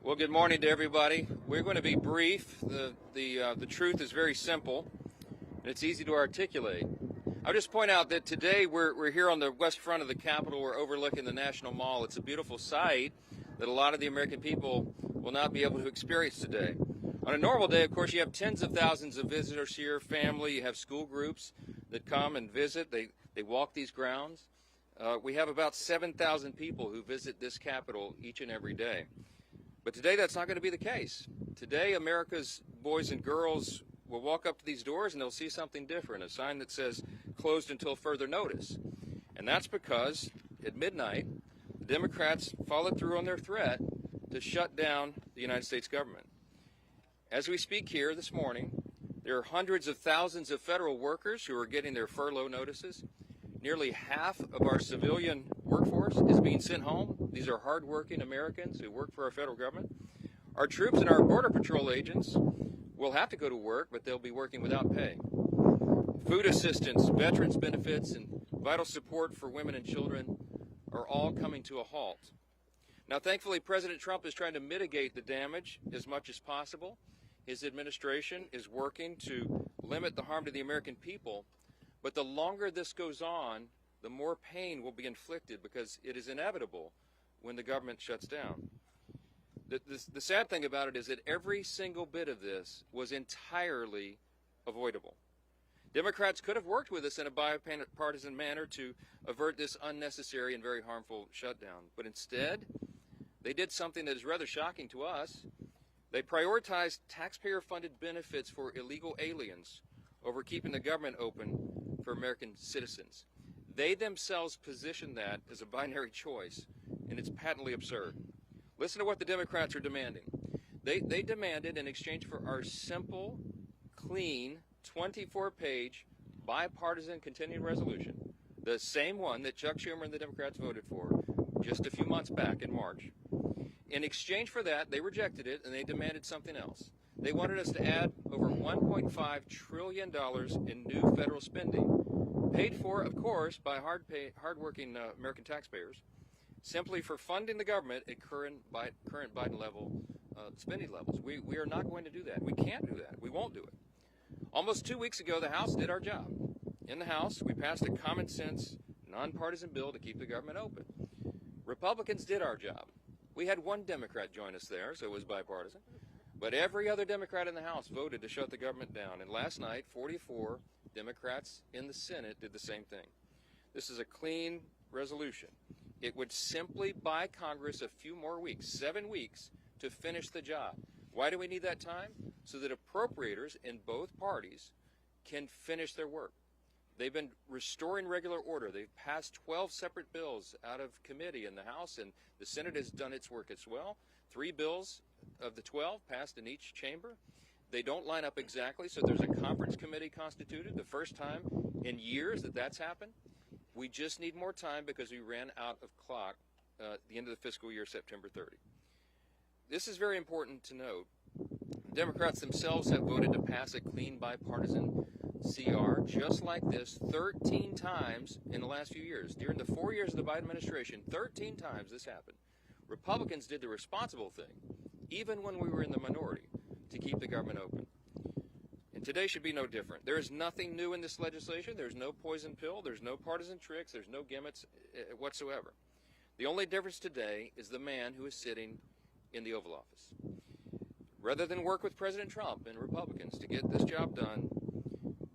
Well, good morning to everybody. We're going to be brief. The truth is very simple, and it's easy to articulate. I'll just point out that today we're here on the west front of the Capitol. We're overlooking the National Mall. It's a beautiful sight that a lot of the American people will not be able to experience today. On a normal day, of course, you have tens of thousands of visitors here, family. You have school groups that come and visit. They walk these grounds. We have about 7,000 people who visit this Capitol each and every day. But today that's not going to be the case. Today America's boys and girls will walk up to these doors and they'll see something different, a sign that says closed until further notice. And that's because at midnight, the Democrats followed through on their threat to shut down the United States government. As we speak here this morning, there are hundreds of thousands of federal workers who are getting their furlough notices. Nearly half of our civilian workforce is being sent home. These are hardworking Americans who work for our federal government. Our troops and our Border Patrol agents will have to go to work, but they'll be working without pay. Food assistance, veterans benefits, and vital support for women and children are all coming to a halt. Now, thankfully, President Trump is trying to mitigate the damage as much as possible. His administration is working to limit the harm to the American people. But the longer this goes on, the more pain will be inflicted because it is inevitable when the government shuts down. The sad thing about it is that every single bit of this was entirely avoidable. Democrats could have worked with us in a bipartisan manner to avert this unnecessary and very harmful shutdown. But instead, they did something that is rather shocking to us. They prioritized taxpayer-funded benefits for illegal aliens over keeping the government open for American citizens. They themselves position that as a binary choice, and it's patently absurd. Listen to what the Democrats are demanding. They demanded, in exchange for our simple, clean, 24-page bipartisan continuing resolution, the same one that Chuck Schumer and the Democrats voted for just a few months back in March. In exchange for that, they rejected it, and they demanded something else. They wanted us to add over $1.5 trillion in new federal spending, paid for, of course, by hardworking American taxpayers, simply for funding the government at current Biden level spending levels. We are not going to do that. We can't do that. We won't do it. Almost 2 weeks ago, the House did our job. In the House, we passed a common sense, nonpartisan bill to keep the government open. Republicans did our job. We had one Democrat join us there, so it was bipartisan. But every other Democrat in the House voted to shut the government down. And last night, 44 Democrats in the Senate did the same thing. This is a clean resolution. It would simply buy Congress a few more weeks, 7 weeks, to finish the job. Why do we need that time? So that appropriators in both parties can finish their work. They've been restoring regular order. They've passed 12 separate bills out of committee in the House, and the Senate has done its work as well. 3 bills of the 12 passed in each chamber. They don't line up exactly, so there's a conference committee constituted, the first time in years that that's happened. We just need more time because we ran out of clock at the end of the fiscal year, September 30. This is very important to note. Democrats themselves have voted to pass a clean bipartisan CR just like this 13 times in the last few years. During the 4 years of the Biden administration, 13 times this happened. Republicans did the responsible thing, even when we were in the minority, to keep the government open. And today should be no different. There is nothing new in this legislation. There's no poison pill. There's no partisan tricks. There's no gimmicks whatsoever. The only difference today is the man who is sitting in the Oval Office. Rather than work with President Trump and Republicans to get this job done,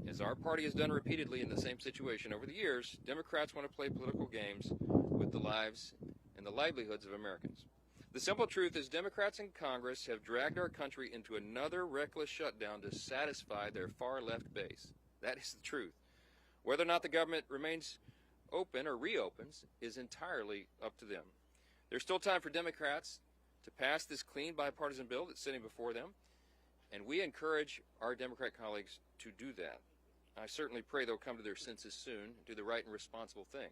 as our party has done repeatedly in the same situation over the years, Democrats want to play political games with the lives and the livelihoods of Americans. The simple truth is Democrats in Congress have dragged our country into another reckless shutdown to satisfy their far-left base. That is the truth. Whether or not the government remains open or reopens is entirely up to them. There's still time for Democrats to pass this clean bipartisan bill that's sitting before them, and we encourage our Democrat colleagues to do that. I certainly pray they'll come to their senses soon and do the right and responsible thing.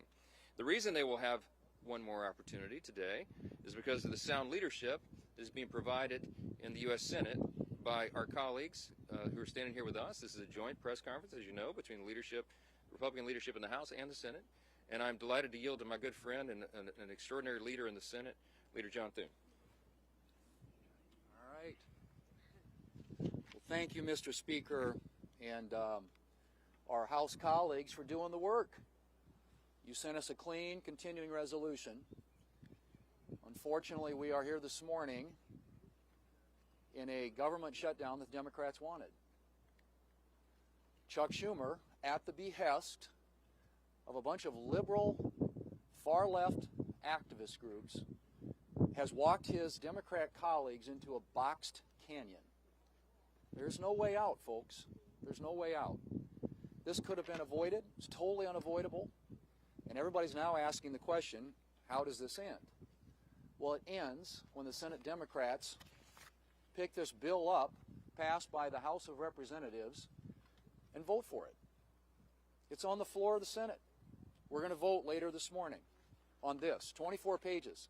The reason they will have one more opportunity today is because of the sound leadership that is being provided in the U.S. Senate by our colleagues who are standing here with us. This is a joint press conference, as you know, between the leadership, Republican leadership in the House and the Senate. And I'm delighted to yield to my good friend and an extraordinary leader in the Senate, Leader John Thune. Thank you, Mr. Speaker, and our House colleagues for doing the work. You sent us a clean, continuing resolution. Unfortunately, we are here this morning in a government shutdown that the Democrats wanted. Chuck Schumer, at the behest of a bunch of liberal, far-left activist groups, has walked his Democrat colleagues into a boxed canyon. There's no way out, folks. There's no way out. This could have been avoided. It's totally unavoidable. And everybody's now asking the question, how does this end? Well, it ends when the Senate Democrats pick this bill up, passed by the House of Representatives, and vote for it. It's on the floor of the Senate. We're going to vote later this morning on this, 24 pages.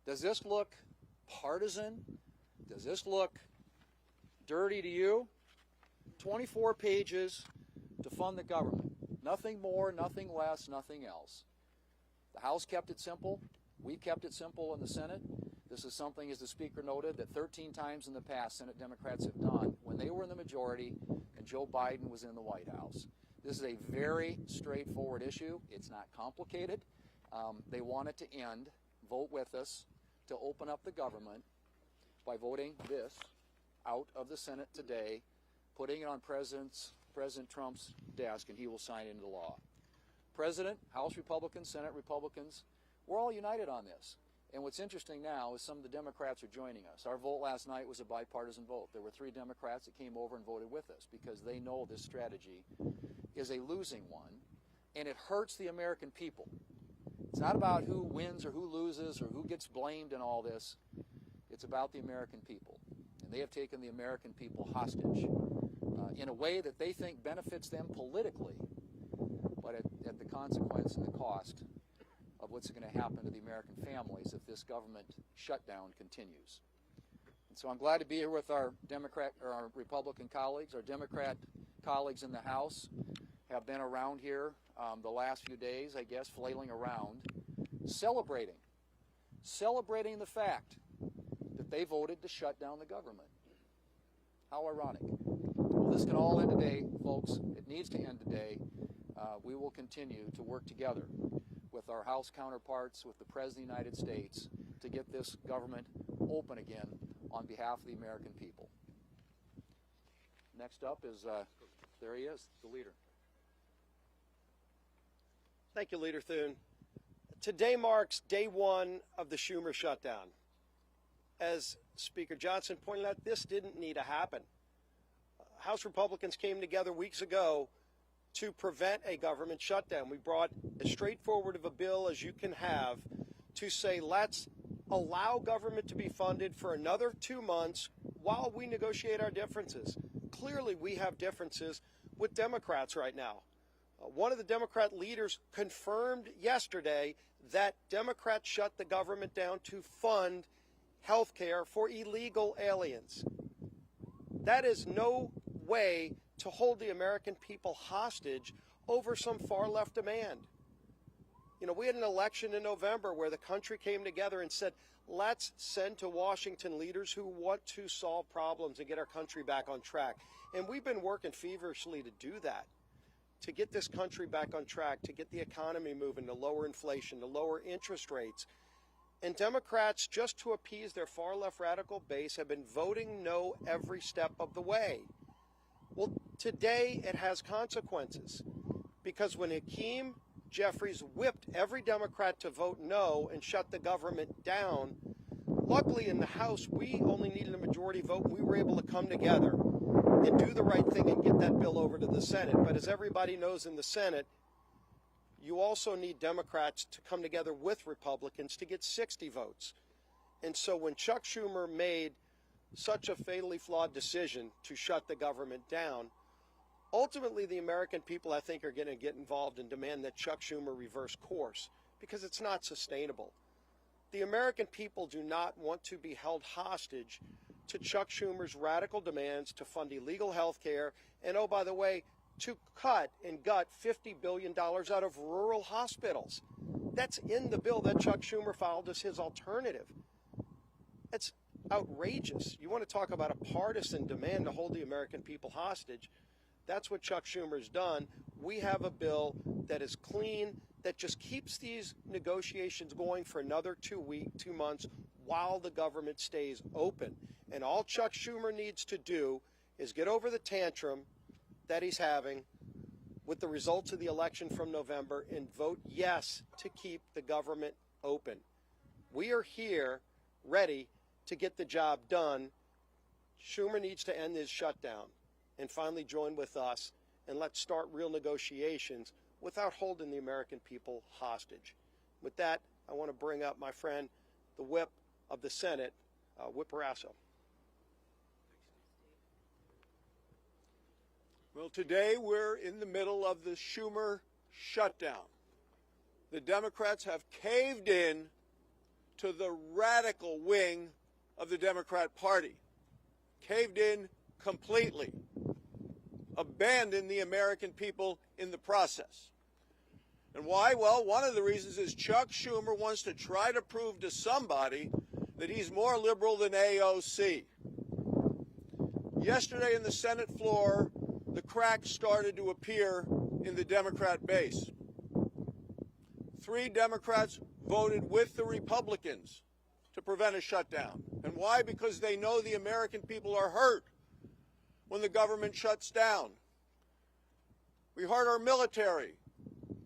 Does this look partisan? Does this look dirty to you? 24 pages to fund the government. Nothing more, nothing less, nothing else. The House kept it simple. We kept it simple in the Senate. This is something, as the Speaker noted, that 13 times in the past Senate Democrats have done when they were in the majority and Joe Biden was in the White House. This is a very straightforward issue. It's not complicated. They want it to end. Vote with us to open up the government by voting this out of the Senate today, putting it on President Trump's desk, and he will sign it into law. President, House Republicans, Senate Republicans, we're all united on this. And what's interesting now is some of the Democrats are joining us. Our vote last night was a bipartisan vote. There were 3 Democrats that came over and voted with us because they know this strategy is a losing one, and it hurts the American people. It's not about who wins or who loses or who gets blamed in all this. It's about the American people. And they have taken the American people hostage in a way that they think benefits them politically, but at the consequence and the cost of what's going to happen to the American families if this government shutdown continues. And so I'm glad to be here with our Republican colleagues. Our Democrat colleagues in the House have been around here the last few days, I guess, flailing around, celebrating the fact that they voted to shut down the government. How ironic. Well, this can all end today, folks. It needs to end today. We will continue to work together with our House counterparts, with the President of the United States, to get this government open again on behalf of the American people. Next up is, there he is, the leader. Thank you, Leader Thune. Today marks day 1 of the Schumer shutdown. As Speaker Johnson pointed out, this didn't need to happen. House Republicans came together weeks ago to prevent a government shutdown. We brought as straightforward of a bill as you can have to say, let's allow government to be funded for another 2 months while we negotiate our differences. Clearly, we have differences with Democrats right now. One of the Democrat leaders confirmed yesterday that Democrats shut the government down to fund health care for illegal aliens. That is no way to hold the American people hostage over some far-left demand. You know, we had an election in November where the country came together and said, let's send to Washington leaders who want to solve problems and get our country back on track. And we've been working feverishly to do that, to get this country back on track, to get the economy moving, to lower inflation, to lower interest rates. And Democrats, just to appease their far-left radical base, have been voting no every step of the way. Well, today it has consequences, because when Hakeem Jeffries whipped every Democrat to vote no and shut the government down, luckily in the House we only needed a majority vote. We were able to come together and do the right thing and get that bill over to the Senate. But as everybody knows in the Senate, you also need Democrats to come together with Republicans to get 60 votes. And so when Chuck Schumer made such a fatally flawed decision to shut the government down, ultimately the American people, I think, are going to get involved and demand that Chuck Schumer reverse course, because it's not sustainable. The American people do not want to be held hostage to Chuck Schumer's radical demands to fund illegal health care and, oh, by the way, to cut and gut $50 billion out of rural hospitals. That's in the bill that Chuck Schumer filed as his alternative. It's outrageous. You want to talk about a partisan demand to hold the American people hostage? That's what Chuck Schumer's done. We have a bill that is clean, that just keeps these negotiations going for another 2 months while the government stays open. And all Chuck Schumer needs to do is get over the tantrum that he's having with the results of the election from November and vote yes to keep the government open. We are here ready to get the job done. Schumer needs to end his shutdown and finally join with us, and let's start real negotiations without holding the American people hostage. With that, I want to bring up my friend, the whip of the Senate, Whip Barrasso. Well, today we're in the middle of the Schumer shutdown. The Democrats have caved in to the radical wing of the Democrat Party, caved in completely, abandoned the American people in the process. And why? Well, one of the reasons is Chuck Schumer wants to try to prove to somebody that he's more liberal than AOC. Yesterday in the Senate floor, the cracks started to appear in the Democrat base. 3 Democrats voted with the Republicans to prevent a shutdown. And why? Because they know the American people are hurt when the government shuts down. We hurt our military,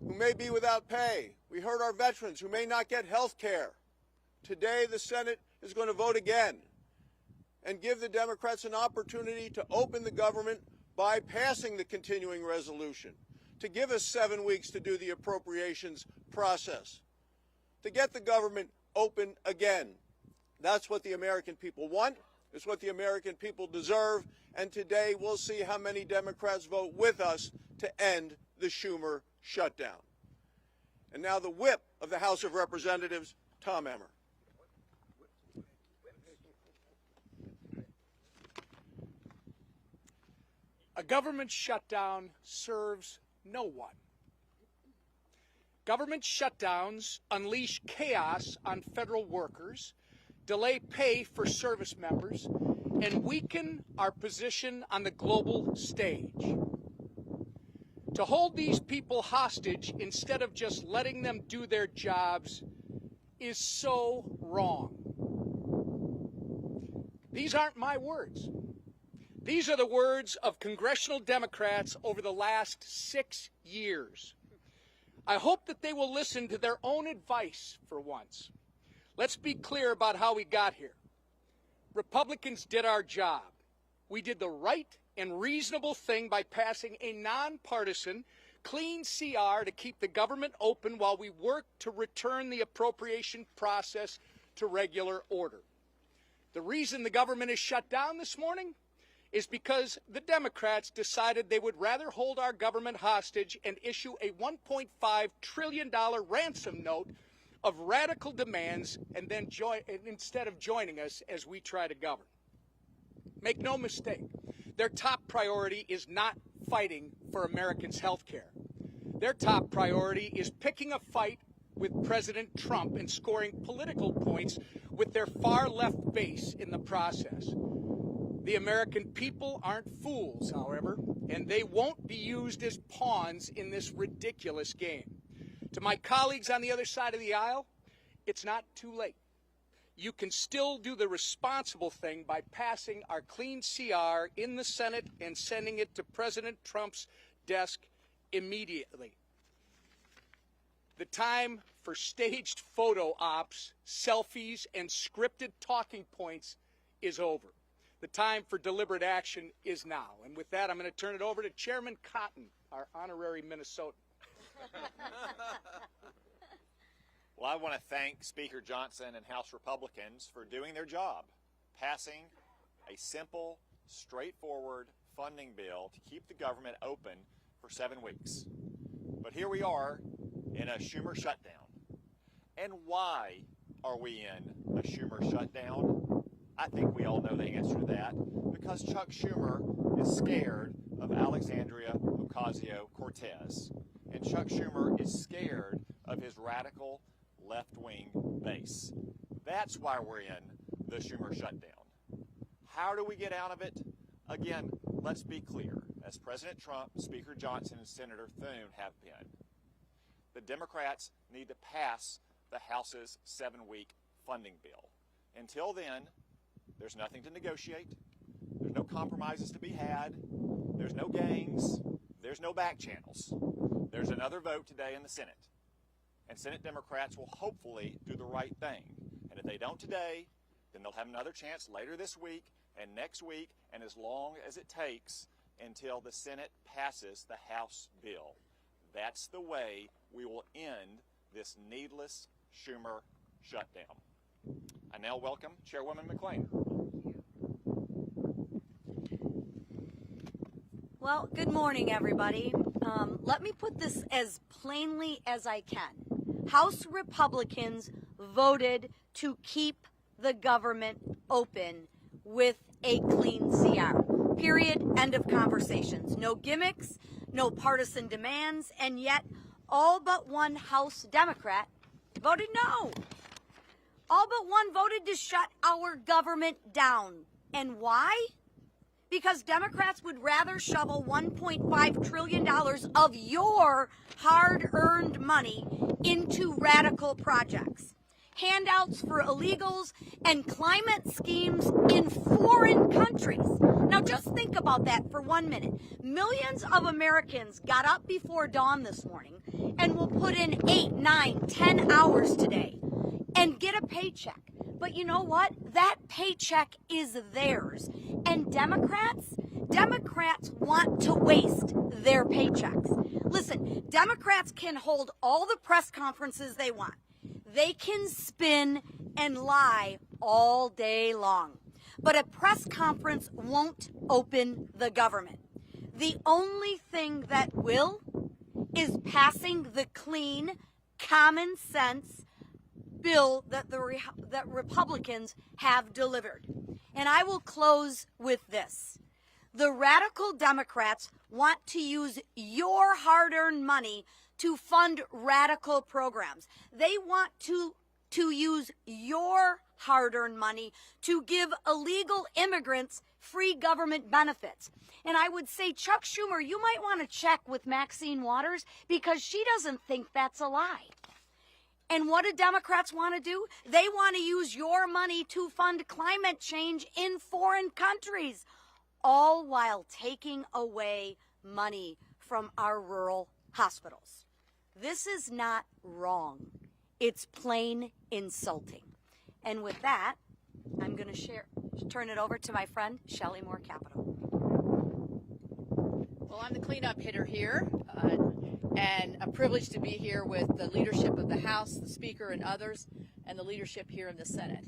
who may be without pay. We hurt our veterans, who may not get health care. Today, the Senate is going to vote again and give the Democrats an opportunity to open the government by passing the continuing resolution, to give us 7 weeks to do the appropriations process, to get the government open again. That's what the American people want. It's what the American people deserve. And today we'll see how many Democrats vote with us to end the Schumer shutdown. And now the whip of the House of Representatives, Tom Emmer. A government shutdown serves no one. Government shutdowns unleash chaos on federal workers, delay pay for service members, and weaken our position on the global stage. To hold these people hostage instead of just letting them do their jobs is so wrong. These aren't my words. These are the words of congressional Democrats over the last 6 years. I hope that they will listen to their own advice for once. Let's be clear about how we got here. Republicans did our job. We did the right and reasonable thing by passing a nonpartisan, clean CR to keep the government open while we work to return the appropriation process to regular order. The reason the government is shut down this morning is because the Democrats decided they would rather hold our government hostage and issue a $1.5 trillion ransom note of radical demands and then instead of joining us as we try to govern. Make no mistake, their top priority is not fighting for Americans' health care. Their top priority is picking a fight with President Trump and scoring political points with their far-left base in the process. The American people aren't fools, however, and they won't be used as pawns in this ridiculous game. To my colleagues on the other side of the aisle, it's not too late. You can still do the responsible thing by passing our clean CR in the Senate and sending it to President Trump's desk immediately. The time for staged photo ops, selfies, and scripted talking points is over. The time for deliberate action is now. And with that, I'm going to turn it over to Chairman Cotton, our honorary Minnesotan. Well, I want to thank Speaker Johnson and House Republicans for doing their job, passing a simple, straightforward funding bill to keep the government open for 7 weeks. But here we are in a Schumer shutdown. And why are we in a Schumer shutdown? I think we all know the answer to that. Because Chuck Schumer is scared of Alexandria Ocasio-Cortez. And Chuck Schumer is scared of his radical left-wing base. That's why we're in the Schumer shutdown. How do we get out of it? Again, let's be clear. As President Trump, Speaker Johnson, and Senator Thune have been, the Democrats need to pass the House's 7-week funding bill. Until then, there's nothing to negotiate. There's no compromises to be had. There's no games. There's no back channels. There's another vote today in the Senate. And Senate Democrats will hopefully do the right thing. And if they don't today, then they'll have another chance later this week and next week and as long as it takes until the Senate passes the House bill. That's the way we will end this needless Schumer shutdown. I now welcome Chairwoman McClain. Well, good morning, everybody. Let me put this as plainly as I can. House Republicans voted to keep the government open with a clean CR. Period. End of conversations. No gimmicks, no partisan demands, and yet all but one House Democrat voted no. All but one voted to shut our government down. And why? Because Democrats would rather shovel $1.5 trillion of your hard-earned money into radical projects. Handouts for illegals and climate schemes in foreign countries. Now just think about that for 1 minute. Millions of Americans got up before dawn this morning and will put in 8, 9, 10 hours today and get a paycheck. But you know what? That paycheck is theirs. And Democrats want to waste their paychecks. Listen, Democrats can hold all the press conferences they want. They can spin and lie all day long. But a press conference won't open the government. The only thing that will is passing the clean, common sense bill that that Republicans have delivered. And I will close with this. The radical Democrats want to use your hard-earned money to fund radical programs. They want to use your hard-earned money to give illegal immigrants free government benefits. And I would say, Chuck Schumer, you might want to check with Maxine Waters because she doesn't think that's a lie. And what do Democrats want to do? They want to use your money to fund climate change in foreign countries, all while taking away money from our rural hospitals. This is not wrong. It's plain insulting. And with that, I'm going to turn it over to my friend, Shelley Moore Capital. Well, I'm the cleanup hitter here, and a privilege to be here with the leadership of the House, the Speaker, and others, and the leadership here in the Senate.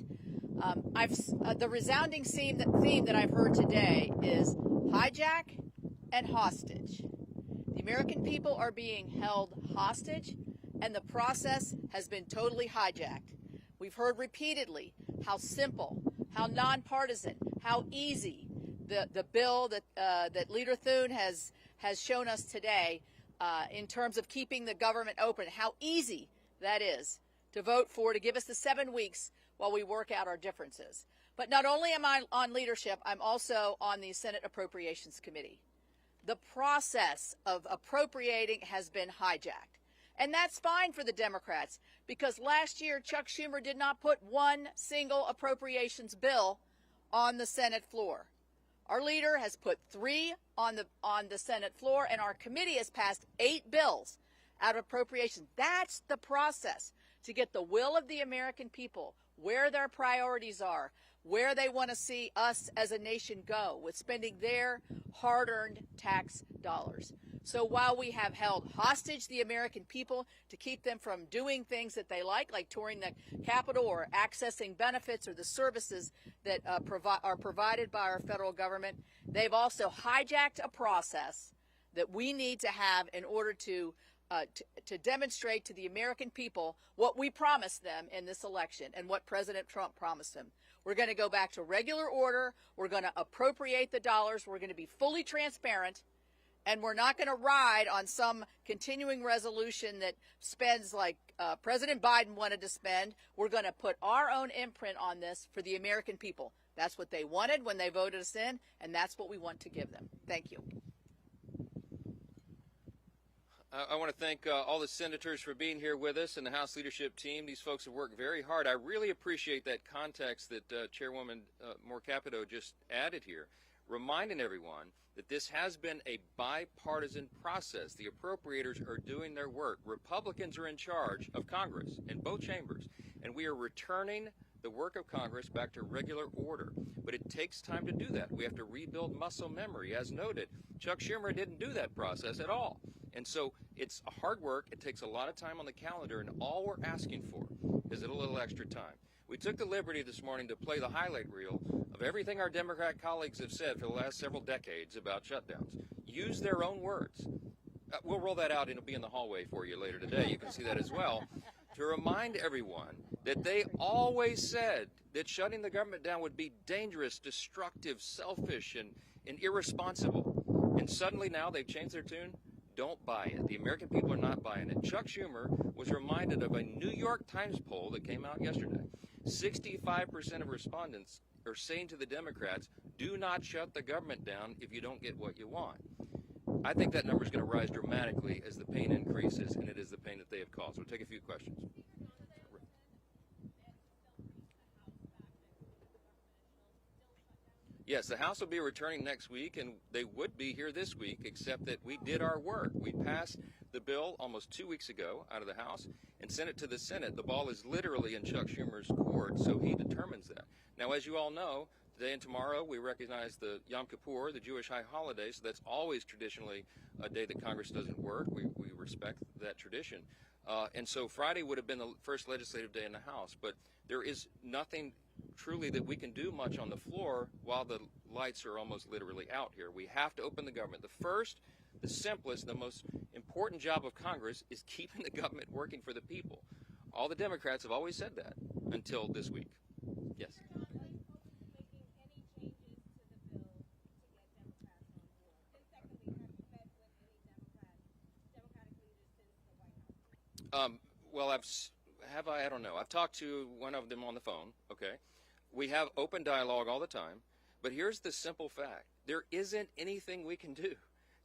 The resounding theme that I've heard today is hijack and hostage. The American people are being held hostage, and the process has been totally hijacked. We've heard repeatedly how simple, how nonpartisan, how easy the bill that Leader Thune has shown us today in terms of keeping the government open, how easy that is to vote for, to give us the 7 weeks while we work out our differences. But not only am I on leadership, I'm also on the Senate Appropriations Committee. The process of appropriating has been hijacked. And that's fine for the Democrats, because last year Chuck Schumer did not put one single appropriations bill on the Senate floor. Our leader has put 3 on the Senate floor, and our committee has passed 8 bills out of appropriations. That's the process to get the will of the American people, where their priorities are, where they want to see us as a nation go with spending their hard-earned tax dollars. So while we have held hostage the American people to keep them from doing things that they like touring the Capitol or accessing benefits or the services that are provided by our federal government, they've also hijacked a process that we need to have in order to demonstrate to the American people what we promised them in this election and what President Trump promised them. We're going to go back to regular order. We're going to appropriate the dollars. We're going to be fully transparent. And we're not going to ride on some continuing resolution that spends like President Biden wanted to spend. We're going to put our own imprint on this for the American people. That's what they wanted when they voted us in, and that's what we want to give them. Thank you. I want to thank all the senators for being here with us and the House leadership team. These folks have worked very hard. I really appreciate that context that Chairwoman Moore Capito just added here, reminding everyone that this has been a bipartisan process. The appropriators are doing their work. Republicans are in charge of Congress in both chambers, and we are returning the work of Congress back to regular order. But it takes time to do that. We have to rebuild muscle memory. As noted, Chuck Schumer didn't do that process at all. And so it's hard work. It takes a lot of time on the calendar, and all we're asking for is a little extra time. We took the liberty this morning to play the highlight reel of everything our Democrat colleagues have said for the last several decades about shutdowns. Use their own words. We'll roll that out, and it'll be in the hallway for you later today. You can see that as well. To remind everyone that they always said that shutting the government down would be dangerous, destructive, selfish, and irresponsible. And suddenly now they've changed their tune. Don't buy it. The American people are not buying it. Chuck Schumer was reminded of a New York Times poll that came out yesterday. 65% of respondents are saying to the Democrats, do not shut the government down if you don't get what you want. I think that number is going to rise dramatically as the pain increases, and it is the pain that they have caused. We'll take a few questions. Yes, the House will be returning next week, and they would be here this week, except that we did our work. We passed the bill almost 2 weeks ago out of the House and sent it to the Senate. The ball is literally in Chuck Schumer's court, so he determines that. Now, as you all know, today and tomorrow we recognize the Yom Kippur, the Jewish high holiday, so that's always traditionally a day that Congress doesn't work. We respect that tradition. And so Friday would have been the first legislative day in the House, but there is nothing truly that we can do much on the floor while the lights are almost literally out here. We have to open the government. The first, the simplest, the most important job of Congress is keeping the government working for the people. All the Democrats have always said that until this week. Yes. Well, I don't know. I've talked to one of them on the phone, okay? We have open dialogue all the time, but here's the simple fact. There isn't anything we can do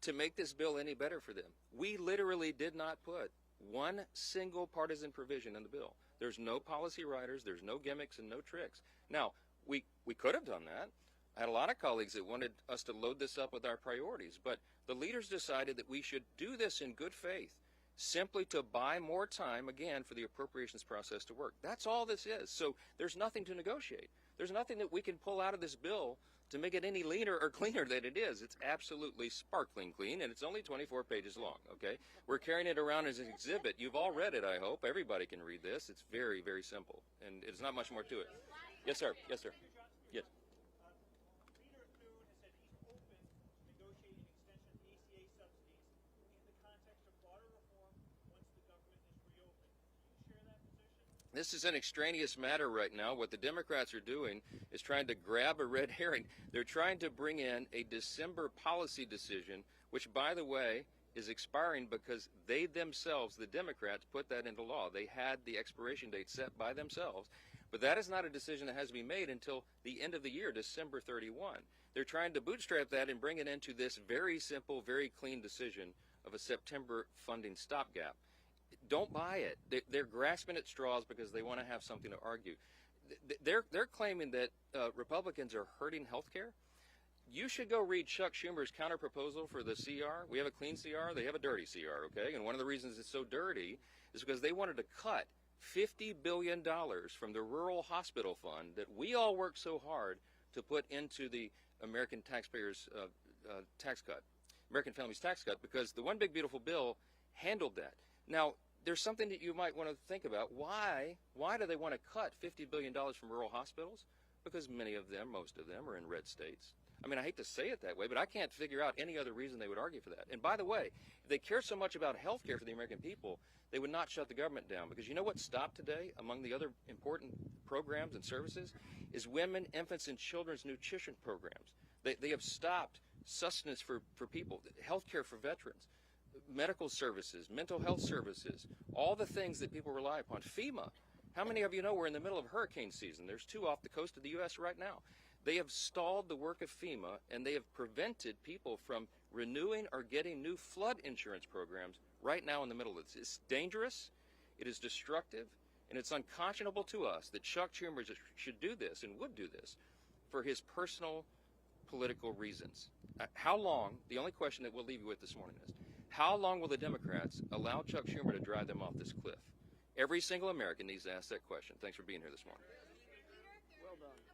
to make this bill any better for them. We literally did not put one single partisan provision in the bill. There's no policy writers, there's no gimmicks and no tricks. Now, we could have done that. I had a lot of colleagues that wanted us to load this up with our priorities, but the leaders decided that we should do this in good faith, simply to buy more time, again, for the appropriations process to work. That's all this is. So there's nothing to negotiate. There's nothing that we can pull out of this bill to make it any leaner or cleaner than it is. It's absolutely sparkling clean, and it's only 24 pages long, okay? We're carrying it around as an exhibit. You've all read it, I hope. Everybody can read this. It's very, very simple, and it's not much more to it. Yes, sir. Yes, sir. Yes. This is an extraneous matter right now. What the Democrats are doing is trying to grab a red herring. They're trying to bring in a December policy decision, which, by the way, is expiring because they themselves, the Democrats, put that into law. They had the expiration date set by themselves. But that is not a decision that has to be made until the end of the year, December 31. They're trying to bootstrap that and bring it into this very simple, very clean decision of a September funding stopgap. Don't buy it. They're grasping at straws because they want to have something to argue. They're claiming that Republicans are hurting health care. You should go read Chuck Schumer's counterproposal for the CR. We have a clean CR. They have a dirty CR, okay? And one of the reasons it's so dirty is because they wanted to cut $50 billion from the rural hospital fund that we all worked so hard to put into the American taxpayers' tax cut, American families' tax cut, because the One Big Beautiful Bill handled that. Now, there's something that you might want to think about. Why do they want to cut $50 billion from rural hospitals? Because many of them, most of them, are in red states. I mean, I hate to say it that way, but I can't figure out any other reason they would argue for that. And by the way, if they care so much about health care for the American people, they would not shut the government down. Because you know what stopped today among the other important programs and services is women, infants, and children's nutrition programs. They have stopped sustenance for people, health care for veterans, medical services, mental health services, all the things that people rely upon. FEMA. How many of you know we're in the middle of hurricane season? There's 2 off the coast of the U.S. right now. They have stalled the work of FEMA, and they have prevented people from renewing or getting new flood insurance programs right now in the middle of this. It's dangerous, it is destructive, and it's unconscionable to us that Chuck Schumer should do this and would do this for his personal political reasons. How long, the only question that we'll leave you with this morning is, how long will the Democrats allow Chuck Schumer to drive them off this cliff? Every single American needs to ask that question. Thanks for being here this morning. Well done.